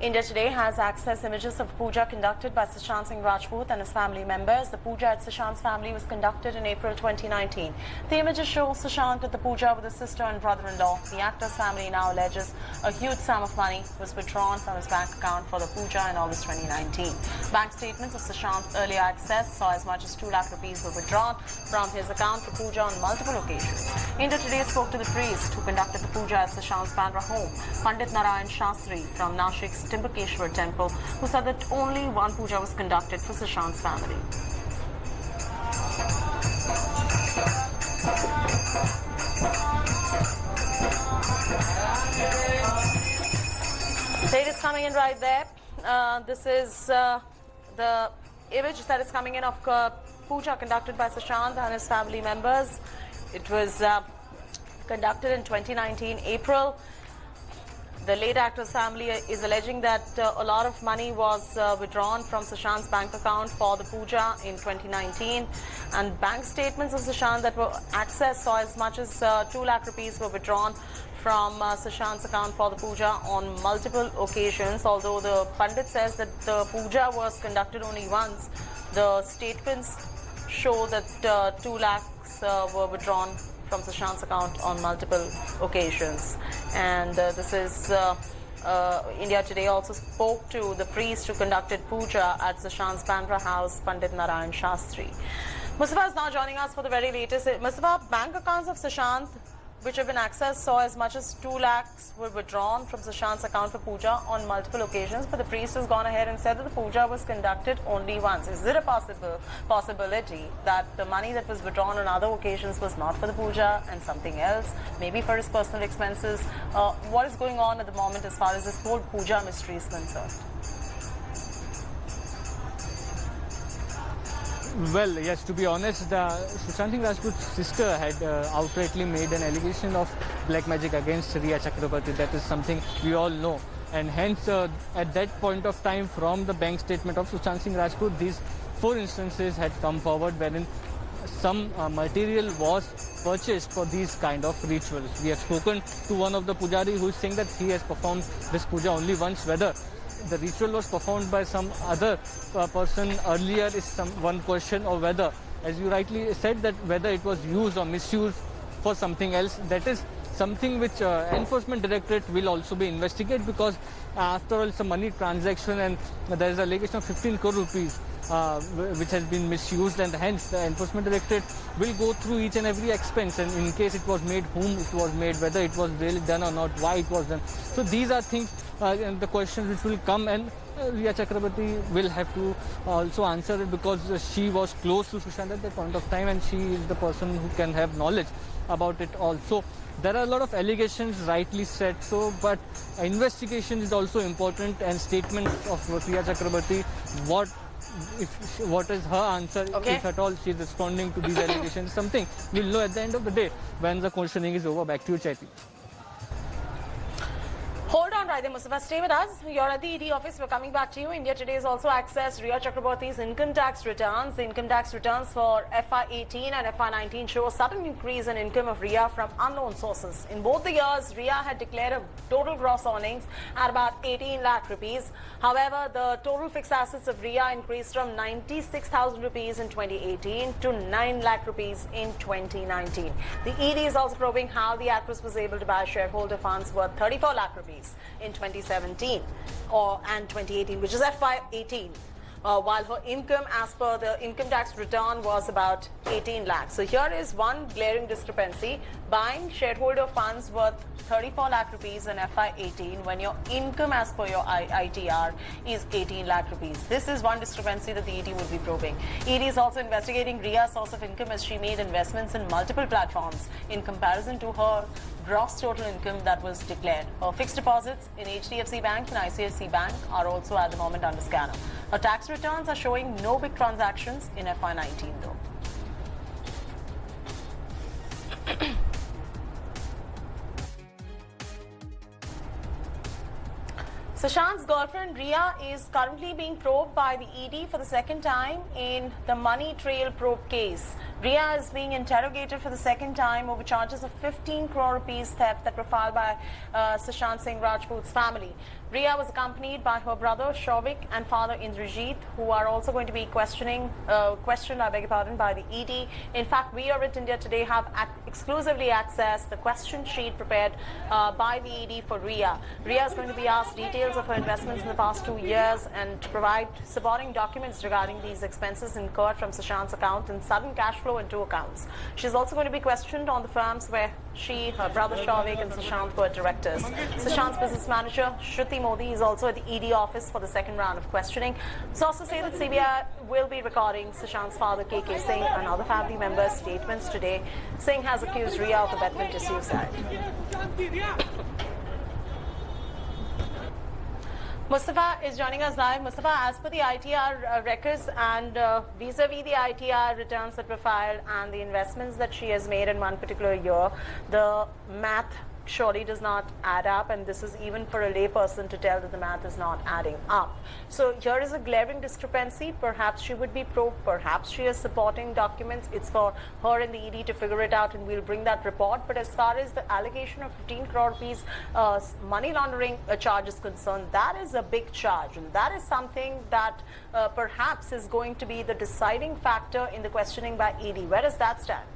India Today has access images of puja conducted by Sushant Singh Rajput and his family members. The puja at Sushant's family was conducted in April 2019. The images show Sushant at the puja with his sister and brother-in-law. The actor's family now alleges a huge sum of money was withdrawn from his bank account for the puja in August 2019. Bank statements of Sushant's earlier access saw as much as 2 lakh rupees were withdrawn from his account for puja on multiple occasions. India Today spoke to the priest who conducted the puja at Sushant's Bandra home, Pandit Narayan Shastri from Nashik's Trimbakeshwar temple, who said that only one puja was conducted for Sushant's family. It is coming in right there. This is the image that is coming in of puja conducted by Sushant and his family members. It was conducted in 2019 April. The late actor's family is alleging that a lot of money was withdrawn from Sushant's bank account for the puja in 2019, and bank statements of Sushant that were accessed saw as much as 2 lakh rupees were withdrawn from Sushant's account for the puja on multiple occasions. Although the Pandit says that the puja was conducted only once, the statements show that 2 lakhs were withdrawn from Sushant's account on multiple occasions. And this is India Today also spoke to the priest who conducted puja at Sushant's Bandra house, Pandit Narayan Shastri. Mustafa is now joining us for the very latest. Mustafa, bank accounts of Sushant which have been accessed saw as much as 2 lakhs were withdrawn from Sushant's account for puja on multiple occasions, but the priest has gone ahead and said that the puja was conducted only once. Is it a possibility that the money that was withdrawn on other occasions was not for the puja and something else, maybe for his personal expenses? What is going on at the moment as far as this whole puja mystery is concerned? Well, yes, to be honest, Sushant Singh Rajput's sister had outrightly made an allegation of black magic against Riya Chakrabarti. That is something we all know. And hence, at that point of time, from the bank statement of Sushant Singh Rajput, these 4 instances had come forward wherein some material was purchased for these kind of rituals. We have spoken to one of the pujari who is saying that he has performed this puja only once. Whether the ritual was performed by some other person earlier is one question, or whether, as you rightly said, that whether it was used or misused for something else, that is something which Enforcement Directorate will also be investigated, because after all it's a money transaction and there is a allegation of 15 crore rupees which has been misused, and hence the Enforcement Directorate will go through each and every expense, and in case it was made, whom it was made, whether it was really done or not, why it was done. So these are things and the questions which will come, and Riya Chakrabarti will have to also answer it, because she was close to Sushant at that point of time and she is the person who can have knowledge about it also. There are a lot of allegations rightly said, but investigation is also important, and statements of Riya Chakrabarti, what is her answer, if at all she is responding to these allegations, something we'll know at the end of the day when the questioning is over. Back to you, Chaiti. Hold on right there, Mustafa. Stay with us. You're at the ED office. We're coming back to you. India Today has also accessed Riya Chakrabarti's income tax returns. The income tax returns for FY18 and FY19 show a sudden increase in income of Riya from unknown sources. In both the years, Riya had declared a total gross earnings at about 18 lakh rupees. However, the total fixed assets of Riya increased from 96,000 rupees in 2018 to 9 lakh rupees in 2019. The ED is also probing how the actress was able to buy shareholder funds worth 34 lakh rupees in 2017 and 2018, which is FY18, while her income as per the income tax return was about 18 lakhs. So here is one glaring discrepancy: buying shareholder funds worth 34 lakh rupees in FY18 when your income as per your ITR is 18 lakh rupees. This is one discrepancy that the ED will be probing. ED is also investigating Riya's source of income, as she made investments in multiple platforms in comparison to her gross total income that was declared. Her fixed deposits in HDFC Bank and ICICI Bank are also at the moment under scanner. Her tax returns are showing no big transactions in FY19 though. Sushant's girlfriend Riya is currently being probed by the ED for the second time in the money trail probe case. Riya is being interrogated for the second time over charges of 15 crore rupees theft that were filed by Sushant Singh Rajput's family. Riya was accompanied by her brother Shovik and father Indrajit, who are also going to be questioned, I beg your pardon, by the ED. In fact, we are at India Today have exclusively accessed the question sheet prepared by the ED for Riya. Riya is going to be asked details of her investments in the past 2 years and to provide supporting documents regarding these expenses incurred from Sushant's account and sudden cash flow in 2 accounts. She's also going to be questioned on the firms where she, her brother Shovik and Sushant were directors. Sushant's business manager Shruti Modi is also at the ED office for the second round of questioning. Sources say that CBI will be recording Sushant's father KK Singh and other family members' statements today. Singh has accused Riya of abetment to suicide. Mustafa is joining us live. Mustafa, as per the ITR records and vis-a-vis the ITR returns that were filed and the investments that she has made in one particular year, the math surely does not add up, and this is even for a layperson to tell that the math is not adding up. So here is a glaring discrepancy. Perhaps she would be pro, perhaps she is supporting documents. It's for her and the ED to figure it out, and we'll bring that report. But as far as the allegation of 15 crore rupees money laundering charge is concerned, that is a big charge, and that is something that perhaps is going to be the deciding factor in the questioning by ED. Where does that stand?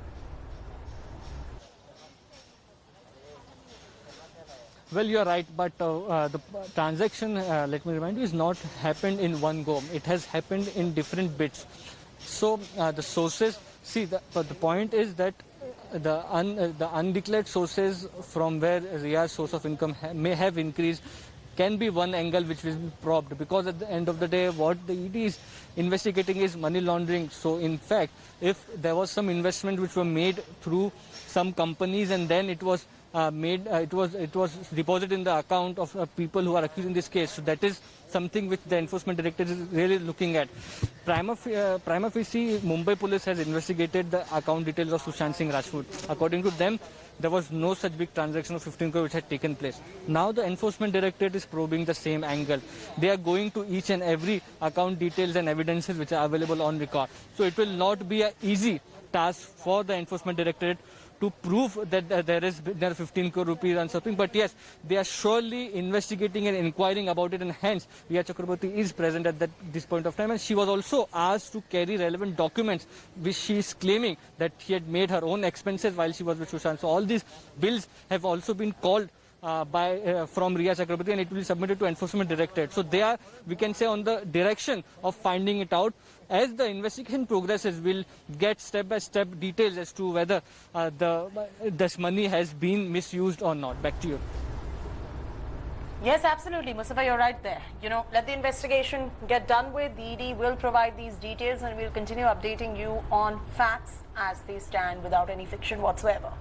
Well, you're right, but the transaction, let me remind you, is not happened in one go. It has happened in different bits. So the sources, see, the point is that the undeclared sources from where Riya's source of income may have increased can be one angle which will be probed, because at the end of the day what the ED is investigating is money laundering. So in fact, if there was some investment which were made through some companies and then it was it was deposited in the account of people who are accused in this case, so that is something which the enforcement directorate is really looking at. Prima facie, Mumbai police has investigated the account details of Sushant Singh Rajput. According to them, there was no such big transaction of 15 crore which had taken place. Now the enforcement directorate is probing the same angle. They are going to each and every account details and evidences which are available on record. So it will not be an easy task for the enforcement directorate to prove that there are 15 crore rupees and something. But yes, they are surely investigating and inquiring about it, and hence Riya Chakraborty is present at this point of time, and she was also asked to carry relevant documents which she is claiming that she had made her own expenses while she was with Sushant. So all these bills have also been called from Riya Chakraborty, and it will be submitted to enforcement directorate. So they are, we can say, on the direction of finding it out. As the investigation progresses, we'll get step-by-step details as to whether this money has been misused or not. Back to you. Yes, absolutely. Mustafa, you're right there. You know, let the investigation get done with. The ED will provide these details, and we'll continue updating you on facts as they stand without any fiction whatsoever.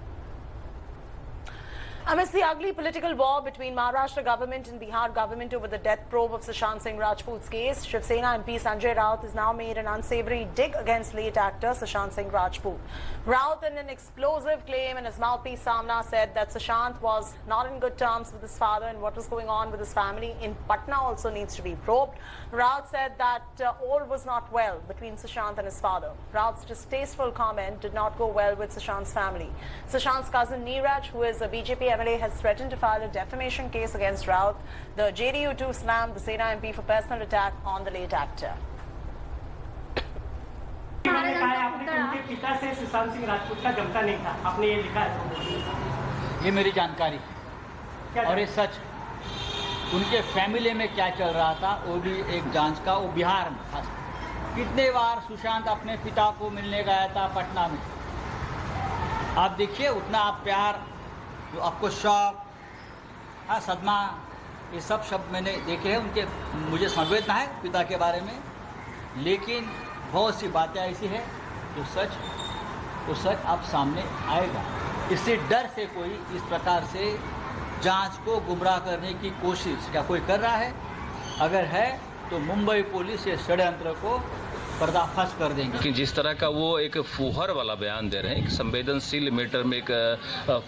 Amidst the ugly political war between Maharashtra government and Bihar government over the death probe of Sushant Singh Rajput's case, Shiv Sena MP Sanjay Raut has now made an unsavory dig against late actor Sushant Singh Rajput. Raut, in an explosive claim in his mouthpiece Samna, said that Sushant was not in good terms with his father, and what was going on with his family in Patna also needs to be probed. Raut said that all was not well between Sushant and his father. Raut's distasteful comment did not go well with Sushant's family. Sushant's cousin Neeraj, who is a BJP MLA, has threatened to file a defamation case against Raut. The JDU too slammed the Sena MP for personal attack on the late actor. उन्होंने कहा आपने कि उनके पिता से सुशांत सिंह राजपूत का जमता नहीं था, आपने ये लिखा है। ये मेरी जानकारी और ये सच। उनके फैमिली में क्या चल रहा था वो भी एक जांच का, वो बिहार में था। कितने बार सुशांत अपने पिता को मिलने गया था पटना में। आप देखिए, उतना आप प्यार, जो आपको शौक, हाँ, सदमा, ये सब शब्द मैंने देखे हैं उनके। मुझे संवेदना है पिता के बारे में, लेकिन बहुत सी बातें ऐसी है जो सच अब सामने आएगा। इससे डर से कोई इस प्रकार से जांच को गुमराह करने की कोशिश क्या कोई कर रहा है? अगर है तो मुंबई पुलिस ये षड्यंत्र को पर्दाफाश कर देंगे। कि जिस तरह का वो एक फुहर वाला बयान दे रहे हैं, एक संवेदनशील मैटर में एक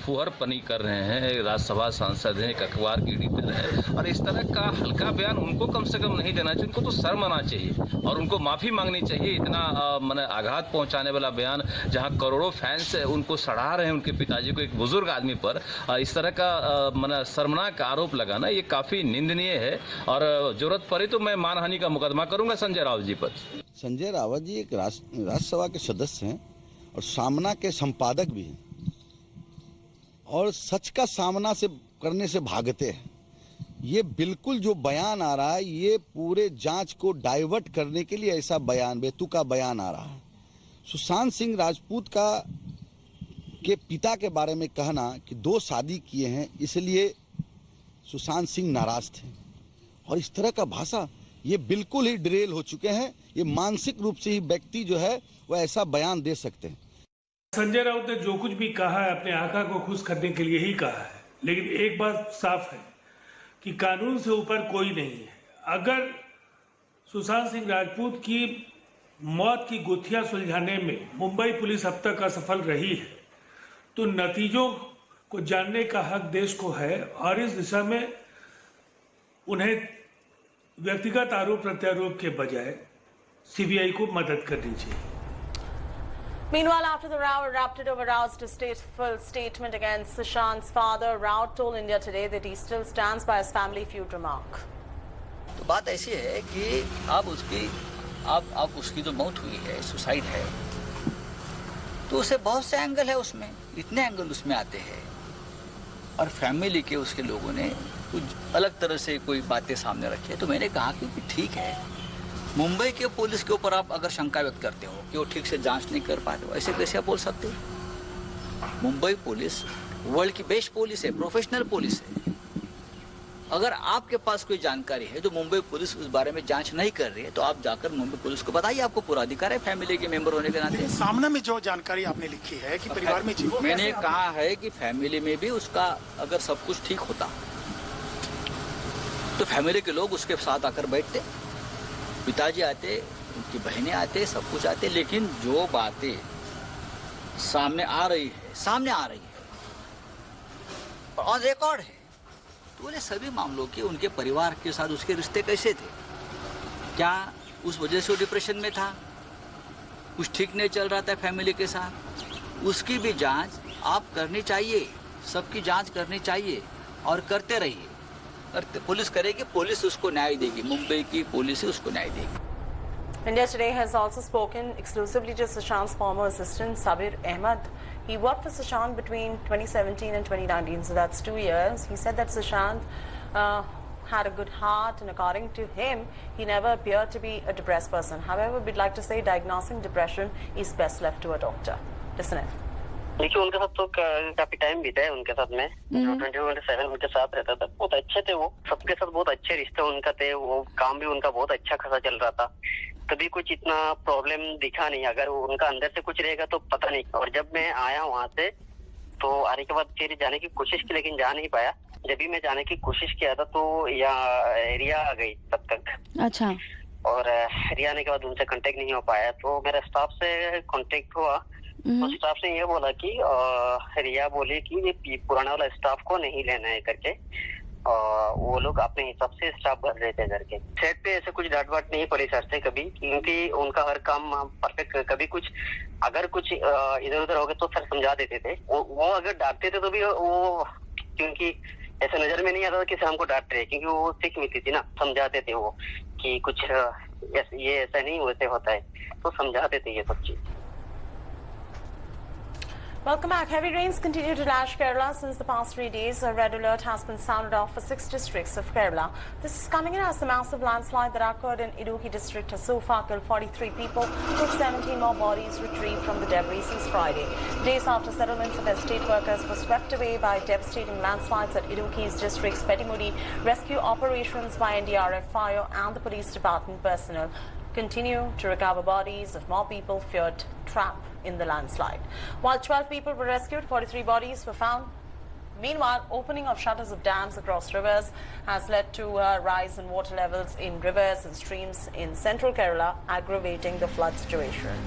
फुहरपनी कर रहे हैं, राज्यसभा सांसद हैं, एक अखबार की एडिटर है, और इस तरह का हल्का बयान उनको कम से कम नहीं देना चाहिए। उनको तो शर्म आना चाहिए और उनको माफी मांगनी चाहिए। इतना माने आघात पहुंचाने वाला बयान, जहां करोड़ों फैंस उनको सराह रहे हैं, उनके पिताजी को, एक बुजुर्ग आदमी पर इस तरह का माने शर्मनाक आरोप लगाना, ये काफी निंदनीय है। और जरूरत पड़ी तो मैं मानहानि का मुकदमा करूंगा संजय राउत जी पर। संजय रावत जी एक राज्यसभा के सदस्य हैं और सामना के संपादक भी हैं और सच का सामना से करने से भागते हैं। ये बिल्कुल जो बयान आ रहा है, ये पूरे जांच को डाइवर्ट करने के लिए ऐसा बयान, बेतुका बयान आ रहा है। सुशांत सिंह राजपूत के पिता के बारे में कहना कि 2 शादी किए हैं इसलिए सुशांत सिंह नाराज थे, और इस तरह का भाषा, ये बिल्कुल ही डिरेल हो चुके हैं। ये मानसिक रूप से ही व्यक्ति जो है वो ऐसा बयान दे सकते हैं। संजय राउत ने जो कुछ भी कहा है अपने आका को खुश करने के लिए ही कहा है, लेकिन एक बात साफ है कि कानून से ऊपर कोई नहीं है। अगर सुशांत सिंह राजपूत की मौत की गुत्थियां सुलझाने में मुंबई पुलिस अब तक असफल रही है, तो नतीजों को जानने का हक देश को है, और इस दिशा में उन्हें व्यक्तिगत आरोप प्रत्यारोप के बजाय सीबीआई को मदद करनी चाहिए। Meanwhile, after the row erupted over Rao's distasteful statement against Sushant's father, Rao told India Today that he still stands by his family feud remark. तो बात ऐसी है कि अब उसकी जो मौत हुई है, सुसाइड है, तो उसे बहुत से एंगल है उसमें, इतने एंगल उसमें आते हैं, और फैमिली के उसके लोगों ने कुछ अलग तरह से कोई बातें सामने रखी है। तो मैंने कहा कि ठीक है, मुंबई के पुलिस के ऊपर आप अगर शंका व्यक्त करते हो कि वो ठीक से जांच नहीं कर पाते, ऐसे कैसे आप बोल सकते हो? मुंबई पुलिस वर्ल्ड की बेस्ट पुलिस है, प्रोफेशनल पुलिस है। अगर आपके पास कोई जानकारी है तो मुंबई पुलिस उस बारे में जांच नहीं कर रही है, तो आप जाकर मुंबई पुलिस को बताइए, आपको पूरा अधिकार है फैमिली के मेंबर होने के नाते। सामने में जो जानकारी आपने लिखी है कि परिवार में जीवो, मैंने कहा है कि फैमिली में भी उसका अगर सब कुछ ठीक होता तो फैमिली के लोग उसके साथ आकर बैठते, पिताजी आते, उनकी बहनें आते, सब कुछ आते, लेकिन जो बातें सामने आ रही है ऑन रिकॉर्ड है, तो बोले सभी मामलों के उनके परिवार के साथ उसके रिश्ते कैसे थे, क्या उस वजह से वो डिप्रेशन में था, कुछ ठीक नहीं चल रहा था फैमिली के साथ, उसकी भी जांच आप करनी चाहिए, सबकी जांच करनी चाहिए और करते रहिए। पुलिस करेगी, पुलिस उसको न्याय देगी, मुंबई की पुलिस ही उसको न्याय देगी। India Today has also spoken exclusively to Sushant's former assistant Sabir Ahmed. He worked for Sushant between 2017 and 2019, so that's 2 years. He said that Sushant had a good heart, and according to him, he never appeared to be a depressed person. However, we'd like to say diagnosing depression is best left to a doctor. Listen in. देखिए, उनके साथ तो काफी time बीता है उनके साथ में, जो 24/7 उनके साथ रहता था, बहुत अच्छे थे वो, सबके साथ बहुत अच्छे रिश्ते उनका थे, वो काम भी उनका बहुत अच्छा खासा चल रहा था, कभी कुछ इतना प्रॉब्लम दिखा नहीं। अगर वो उनका अंदर से कुछ रहेगा तो पता नहीं। और जब मैं आया वहाँ से, तो आने के बाद फिर जाने की कोशिश की, लेकिन जा नहीं पाया। जब भी मैं जाने की कोशिश किया था तो यहाँ रिया आ गई तब तक। अच्छा। और रिया आने के बाद उनसे कांटेक्ट नहीं हो पाया, तो मेरा स्टाफ से कांटेक्ट हुआ, तो स्टाफ ने ये बोला कि रिया बोली कि ये पुराना वाला स्टाफ को नहीं लेना है करके, वो लोग अपने हिसाब से स्टाफ भर रहे थे करके। सेट पे ऐसे कुछ डांट वाट नहीं पड़ी सर से कभी, क्योंकि उनका हर काम परफेक्ट, कभी कुछ अगर कुछ इधर उधर हो गया तो सर समझा देते थे। वो अगर डांटते थे तो भी वो, क्योंकि ऐसे नजर में नहीं आता था कि सर हमको डांट रहे, क्योंकि वो सीख मिलती थी ना, समझाते थे वो कि कुछ ये ऐसा नहीं वैसे होता है, तो समझाते थे ये सब चीज। Welcome back. Heavy rains continue to lash Kerala since the past 3 days. A red alert has been sounded off for 6 districts of Kerala. This is coming in as the massive landslide that occurred in Idukki district has so far killed 43 people, with 17 more bodies retrieved from the debris since Friday. Days after settlements of estate workers were swept away by devastating landslides at Idukki's district's Petimudi, rescue operations by NDRF, fire and the police department personnel continue to recover bodies of more people feared trapped in the landslide. While 12 people were rescued, 43 bodies were found Meanwhile, opening of shutters of dams across rivers has led to a rise in water levels in rivers and streams in central Kerala, aggravating the flood situation.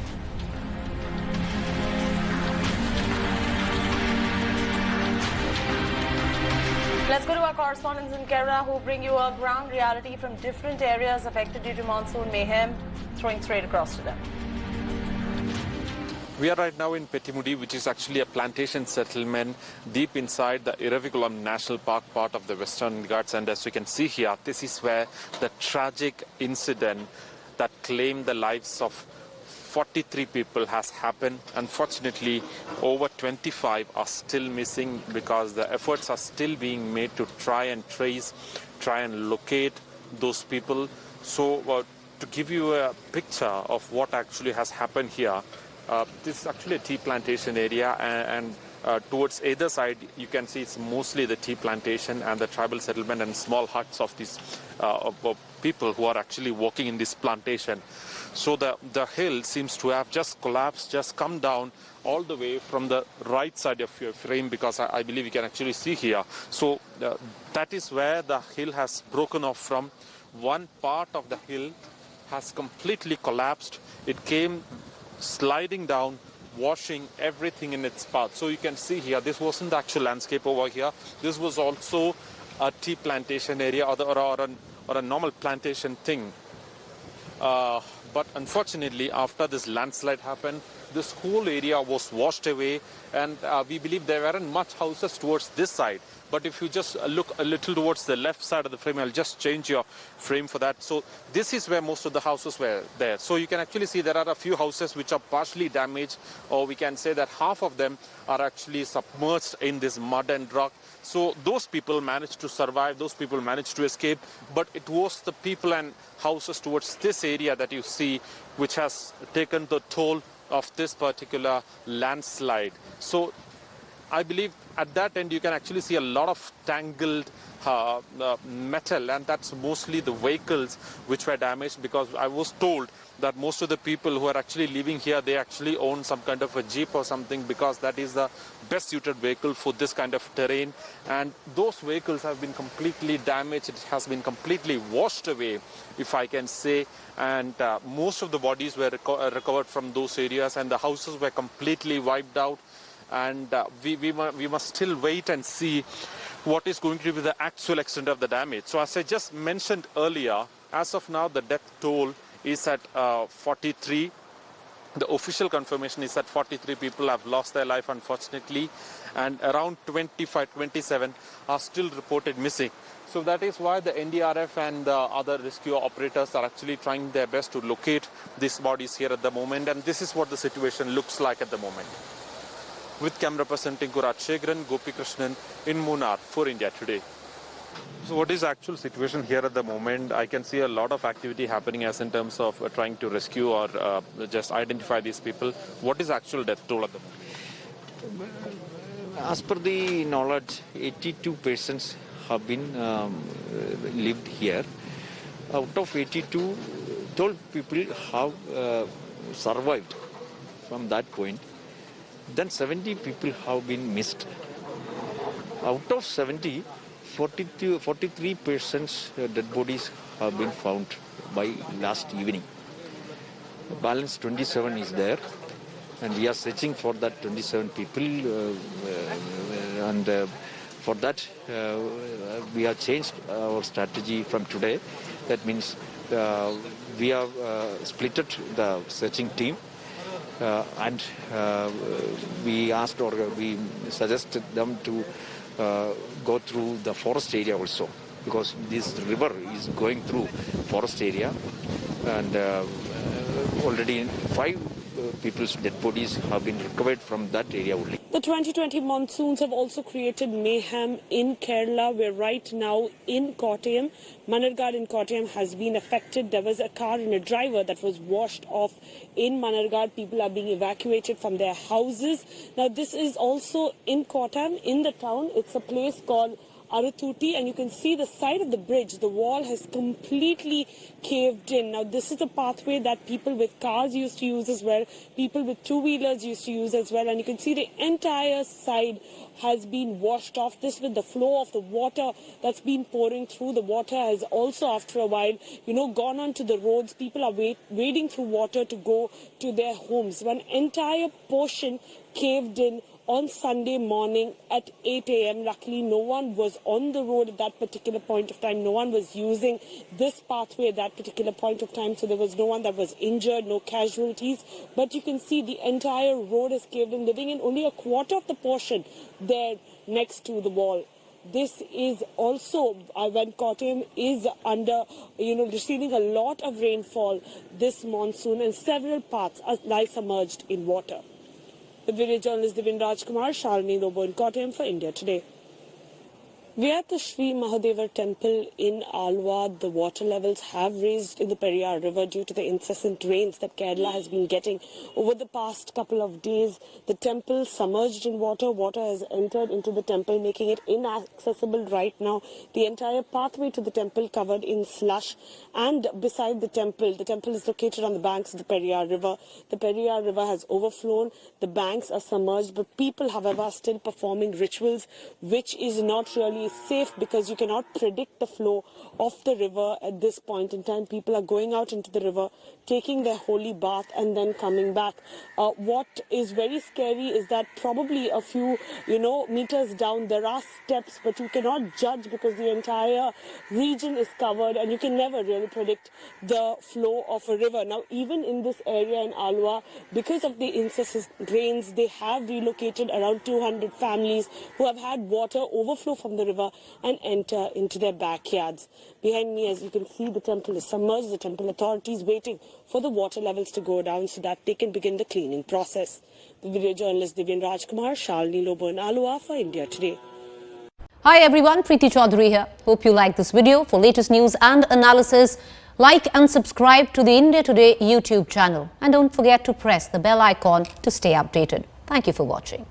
Let's go to our correspondents in Kerala who bring you a ground reality from different areas affected due to monsoon mayhem, throwing straight across to them. We are right now in Pettimudi, which is actually a plantation settlement deep inside the Iravikulam National Park, part of the Western Ghats. And as you can see here, this is where the tragic incident that claimed the lives of 43 people has happened. Unfortunately, over 25 are still missing because the efforts are still being made to try and trace, try and locate those people. So to give you a picture of what actually has happened here, this is actually a tea plantation area, and towards either side you can see it's mostly the tea plantation and the tribal settlement and small huts of these people who are actually working in this plantation. So the hill seems to have just collapsed, just come down all the way from the right side of your frame, because I believe you can actually see here. So that is where the hill has broken off from. One part of the hill has completely collapsed. It came sliding down, washing everything in its path. So you can see here, this wasn't the actual landscape over here. This was also a tea plantation area or a normal plantation thing. But unfortunately, after this landslide happened, this whole area was washed away, and we believe there weren't much houses towards this side. But if you just look a little towards the left side of the frame, I'll just change your frame for that. So this is where most of the houses were there. So you can actually see there are a few houses which are partially damaged, or we can say that half of them are actually submerged in this mud and rock. So those people managed to survive, those people managed to escape, but it was the people and houses towards this area that you see which has taken the toll of this particular landslide. So I believe at that end you can actually see a lot of tangled metal, and that's mostly the vehicles which were damaged, because I was told that most of the people who are actually living here, they actually own some kind of a jeep or something, because that is the best suited vehicle for this kind of terrain. And those vehicles have been completely damaged. It has been completely washed away, if I can say. And most of the bodies were recovered from those areas, and the houses were completely wiped out. And we must still wait and see what is going to be the actual extent of the damage. So as I just mentioned earlier, as of now, the death toll is at 43. The official confirmation is that 43 people have lost their life, unfortunately, and around 25, 27 are still reported missing. So that is why the NDRF and the other rescue operators are actually trying their best to locate these bodies here at the moment, and this is what the situation looks like at the moment. With camera person Tinku Rajshekharan, Gopi Krishnan in Munnar for India Today. So what is the actual situation here at the moment? I can see a lot of activity happening as in terms of trying to rescue or just identify these people. What is the actual death toll at the moment? As per the knowledge, 82 persons have been lived here. Out of 82, 12 people have survived from that point. Then 70 people have been missed. Out of 70, 43 persons dead bodies have been found by last evening. Balance 27 is there, and we are searching for that 27 people. For that, we have changed our strategy from today. That means we have splitted the searching team. And we asked, or we suggested them to go through the forest area also, because this river is going through forest area, and already 5 people's dead bodies have been recovered from that area only. The 2020 monsoons have also created mayhem in Kerala. We're right now in Kottayam. Manargad in Kottayam has been affected. There was a car and a driver that was washed off in Manargad. People are being evacuated from their houses. Now, this is also in Kottayam, in the town. It's a place called Arathuti, and you can see the side of the bridge, the wall has completely caved in. Now, this is a pathway that people with cars used to use as well, people with two-wheelers used to use as well, and you can see the entire side has been washed off. This with the flow of the water that's been pouring through. The water has also, after a while, gone onto the roads. People are wading through water to go to their homes. One entire portion caved in on Sunday morning at 8 a.m. Luckily, no one was on the road at that particular point of time. No one was using this pathway at that particular point of time. So there was no one that was injured, no casualties. But you can see the entire road is caved in, leaving in only a quarter of the portion there next to the wall. This is also when Kottayam is under, receiving a lot of rainfall this monsoon, and several parts lie submerged in water. The video journalist Divin Rajkumar, Shalini Lobo in Kottayam for India Today. We are at the Sri Mahadeva temple in Alwar. The water levels have raised in the Periyar River due to the incessant rains that Kerala has been getting over the past couple of days. The temple submerged in water. Water has entered into the temple, making it inaccessible right now. The entire pathway to the temple covered in slush. And beside the temple is located on the banks of the Periyar River. The Periyar River has overflown. The banks are submerged, but people, however, are still performing rituals, which is not really safe because you cannot predict the flow of the river at this point in time. People are going out into the river, taking their holy bath and then coming back. What is very scary is that probably a few, meters down there are steps, but you cannot judge because the entire region is covered and you can never really predict the flow of a river. Now, even in this area in Alwar, because of the incessant rains, they have relocated around 200 families who have had water overflow from the river and enter into their backyards. Behind me, as you can see, the temple is submerged. The temple authorities waiting for the water levels to go down so that they can begin the cleaning process. The video journalist Divin Rajkumar, Shalini Lobo in Alwar for India Today. Hi everyone, Preeti Chaudhary here. Hope you like this video. For latest news and analysis, like and subscribe to the India Today YouTube channel. And don't forget to press the bell icon to stay updated. Thank you for watching.